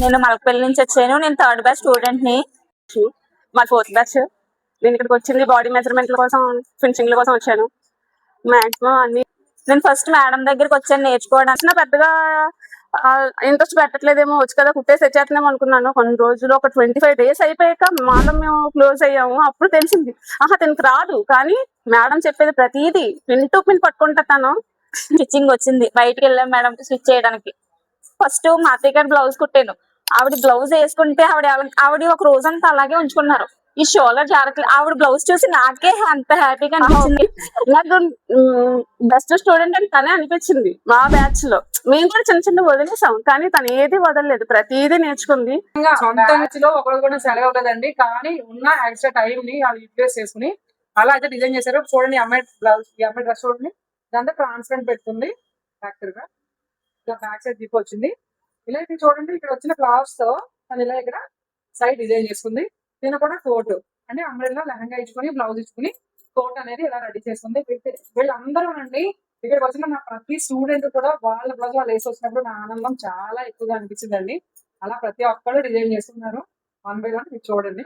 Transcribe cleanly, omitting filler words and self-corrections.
నేను మలకపల్లి నుంచి వచ్చాను. నేను థర్డ్ బ్యాచ్ స్టూడెంట్ ని. మా ఫోర్త్ బ్యాచ్. నేను ఇక్కడికి వచ్చింది బాడీ మెజర్మెంట్ల కోసం, ఫినిషింగ్ల కోసం వచ్చాను. మాక్సిమం అన్ని నేను ఫస్ట్ మేడం దగ్గరికి వచ్చాను నేర్చుకోవడానికి. పెద్దగా ఇంట్రెస్ట్ పెట్టట్లేదేమో, వచ్చి కదా కుట్టేసి వచ్చేస్తున్నాం అనుకున్నాను. కొన్ని రోజులు ఒక 25 days అయిపోయాక మాలం మేము క్లోజ్ అయ్యాము. అప్పుడు తెలిసింది తనకి రాదు, కానీ మేడం చెప్పేది ప్రతిదీ పిన్ టు పిన్ పట్టుకుంటా తను. స్టిచ్చింగ్ వచ్చింది. బయటికి వెళ్ళాం మేడం స్టిచ్ చేయడానికి. ఫస్ట్ మా అత్తయ్య గారి బ్లౌజ్ కుట్టాను. ఆవిడ బ్లౌజ్ వేసుకుంటే ఆవిడ ఒక రోజంతా అలాగే ఉంచుకున్నారు. ఈ షోల్డర్ జారట్లేదు. ఆవిడ బ్లౌజ్ చూసి నాకే అంత హ్యాపీగా అనిపించింది. నాకు బెస్ట్ స్టూడెంట్ అని తనే అనిపించింది. మా బ్యాచ్ లో మేము కూడా చిన్న చిన్న వదిలేసాం, కానీ తను ఏది వదలలేదు, ప్రతిదీ నేర్చుకుంది. సొంత లో ఒకరు కూడా సెలవు అవ్వలేదండి, కానీ ఉన్న ఎక్స్ట్రా టైం ని వాళ్ళు యూటిలైజ్ చేసుకుని అలా అయితే డిజైన్ చేశారు. చూడండి అమ్మాయి బ్లౌజ్, ఈ అమ్మాయి డ్రెస్ చూడండి, దాంతో ట్రాన్స్పరెంట్ పెడుతుంది. యాక్చువల్ గా ఇలా బ్యాక్ సైడ్ జిప్ వచ్చింది. ఇలా ఇది చూడండి, ఇక్కడ వచ్చిన క్లాత్స్ తో తను ఇలా ఇక్కడ సైడ్ డిజైన్ చేసుకుంది. దీని కూడా కోట్ అంటే అమ్మాయిలో లెహంగా ఇచ్చుకుని బ్లౌజ్ ఇచ్చుకుని కోట్ అనేది ఇలా రెడీ చేసుకుంది. వీళ్ళందరూ అండి ఇక్కడికి వచ్చిన నా ప్రతి స్టూడెంట్ కూడా వాళ్ళ బ్లౌజ్ వాళ్ళు వేసి వచ్చినప్పుడు నా ఆనందం చాలా ఎక్కువగా అనిపించిందండి. అలా ప్రతి ఒక్కళ్ళు డిజైన్ చేస్తున్నారు. 1 by 1 చూడండి.